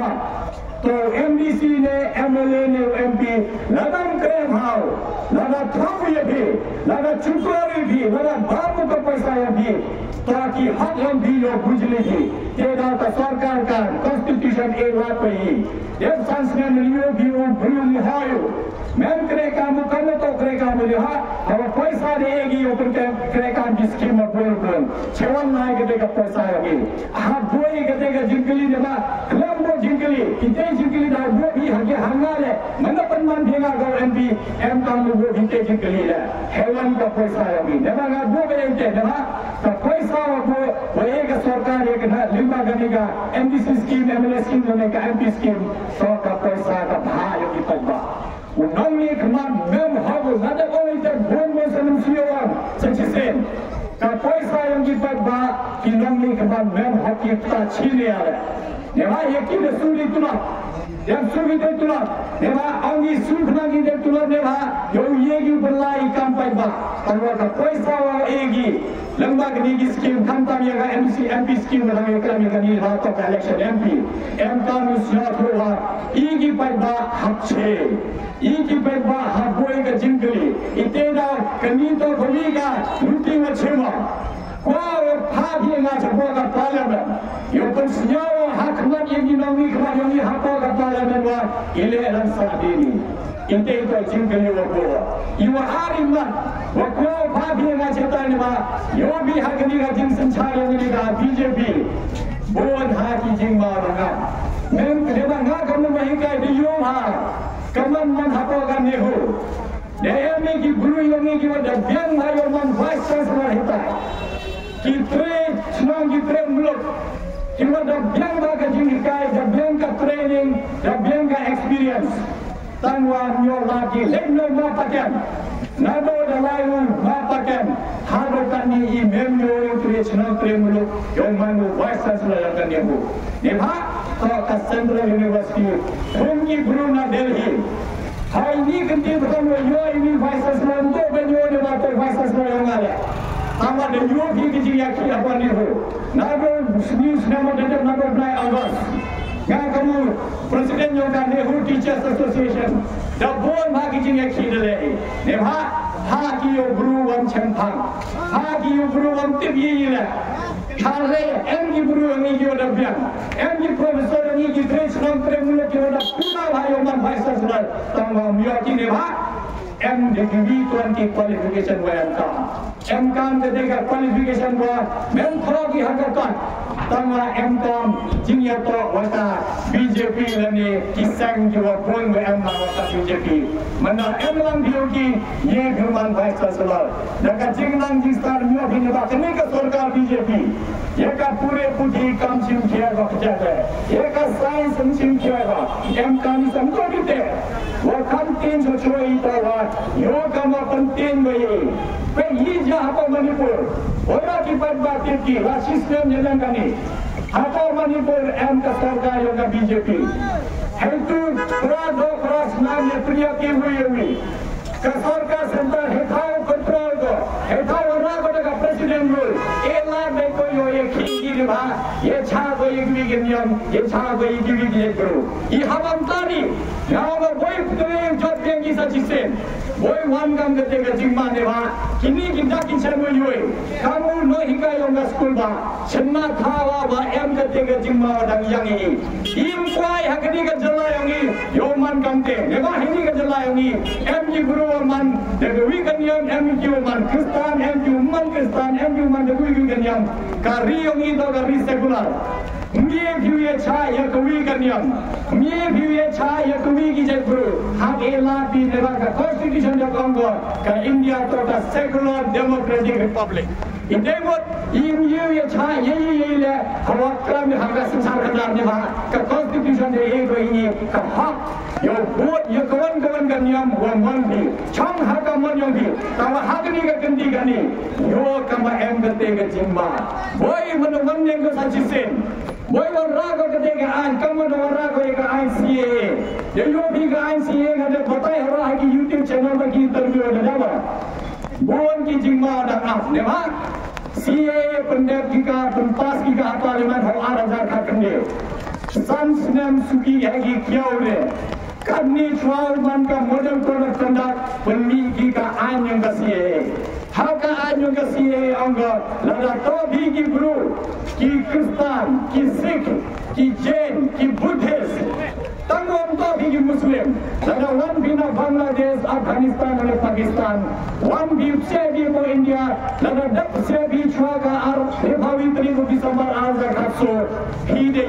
मा तो MDC ने MLA ने MP लगन करे भाव लगा थम ये भी लगा चुकोरी भी लगा बापू का पैसा ये भी ताकि हक हम भी लोग बुझले थी तेरा का सरकार का कॉन्स्टिट्यूशन एक बात पे ही एक संस्करण लियो भी वो भूल निहायो मैं करे काम करने तो करे काम बोले हाँ अब पैसा देगी ओपन करे काम की स्कीम में बोल बोल छेवन नाई के देगा पैसा आगे हाँ बोई के देगा जिंकली जमा लंबो जिंकली कितने जिंकली ना वो भी हगे हंगाल है मतलब पन्मान देगा गौ MP M काम वो भी ते जिंकली है हेवन का पैसा आगे जमा ना वो बेचते जमा तो पैसा वो एक सरकार एक ना लिम्बा करने का MDC स्कीम MLA स्कीम लेने का MP स्कीम तो का पैसा का भाई की तब्बा उन्होंने कमान मेम हाबो नada orang itu bonus senam siawan sencisen kalau पैसा yang dipakai kinong kemand mem hak kita cile ada newa yakin sulit tu lah yang sulit itu lah newa anggi sulit lagi itu lah newa yo yegi berlai kampai bah kalau पैसा orang yegi lembag ni skim kantam yang MP skim dalam iklan yang ni waktu election MP M siap keluar yegi pada hak ce iki pegba haboi ka jingli itena kanito bamiga luti wa chema kwa phagi nga chbo ka parliament yo pun senyawa hak nak yang dinami kema yang hakko ka parliament wa ile ran sadini inte itu jingli wa ko iwa ariman wa kwa phagi nga chetani ma yo bi hagni ka jing sanchare ni ka BJP bon haki jing ma nga men kena nga kamu mahika di yo ha kaman man hapogan nehu daya me ki guru yogi ki wada biang hayo man vice chancellor hita ki tre chnang ki tre muluk ki wada biang ba ka jing kai da biang ka training da biang ka experience tangwa nyo lagi leno ma pakan nado da layu ma pakan hado tani I mem yo tre chnang tre muluk yo man vice chancellor kan nehu neha to Central University Bungi Bruna Delhi hai ni kanti bukan yo ini vice chancellor to benyo de ma to vice chancellor yang ada tama de yo ki ki ya ki apa ni ho nago news nama de nago blai awas ga kamu president yo kan Nehru Teachers Association da bon ma ki ya ki de ne ha ha ki yo bru wan chempang ha ki yo bru wan tibi la Kare MG Guru ni yo da biang MG Professor ni ki tres nam tremula ki da puna bhayo man vice chancellor tangam yo ki ne bha MD20 qualification wa MCOM de dega qualification wa men thro ki hakakan tanga MCOM jingya to wata BJP lani kisang ki wa pon wa M wata BJP mana M1 ki ye gurman vice chancellor daga jingnang ji star myo bi ne ba kene ka sarkar BJP ye ka pure puji kam sim kiya ga kya ye ka science sim kiya ga MCOM samko dite wa kan tin jo choi ta wa yo kama penting bayi pergi jahapa Manipur orang kibat batin ki la sistem jalan kani apa Manipur M ka sarkar yo ka BJP itu prado keras nam ye priya ki hui ka sarkar center hethau control ko hethau orang ko ka president rule ela de ko yo ye ki di ba ye cha ko ye ki niam ye cha ko ye ki guru I habam tari nawa boy putwe jot yang ki sa sistem boy wan gam de ga jingma ne ba kini kita kisah mui kamu no hingga yang school ba chenna thawa ba em ka te ga jingma dang yang ini im kwai hakni ka jala yang ini yo man kam te ne ba hini ka jala yang ini em ji guru man de wi kan yang em ji man kristan em ji man kristan em ji man de wi kan yang ka ri yang ini to ka ri secular mie view ye cha ye kawi kan yang mie view ye cha ye kawi ki je guru hak ela bi ne ba ka constitution ya Congo ka India to ka secular democratic republic Indemot imyu ye cha ye le hawak kram hanga sansar kadar ne ba ka constitution de ye ko ini ka hak yo vote ye kawan kan niam wan bi chang ha ka man yong bi tawa hak ni ka kendi gani yo kama em ka te ka jimma boy man ne ka sajisen boy ra ka te ka an kama ra ka ka ICA ye yo bi ka ICA ka de batai hara ki YouTube channel ma ki interview de ba bon ki jimma da af ne ba CA pendek kita pentas kita parlimen hal 8,000 kak kende Sansnem suki hagi kiaure. Kami cual man ka model produk conduct penmigi ka anyong kasiye. Haka anyong kasiye angga lada to bigi guru ki Kristen, ki Sikh, ki Jain, ki Buddhist. Tanggung to bigi Muslim. Lada one bina Bangladesh, Afghanistan dan Pakistan. One bi sebi mo India. Lada dak sebi chua ka ar Februari 3 Desember azar kapso. Hide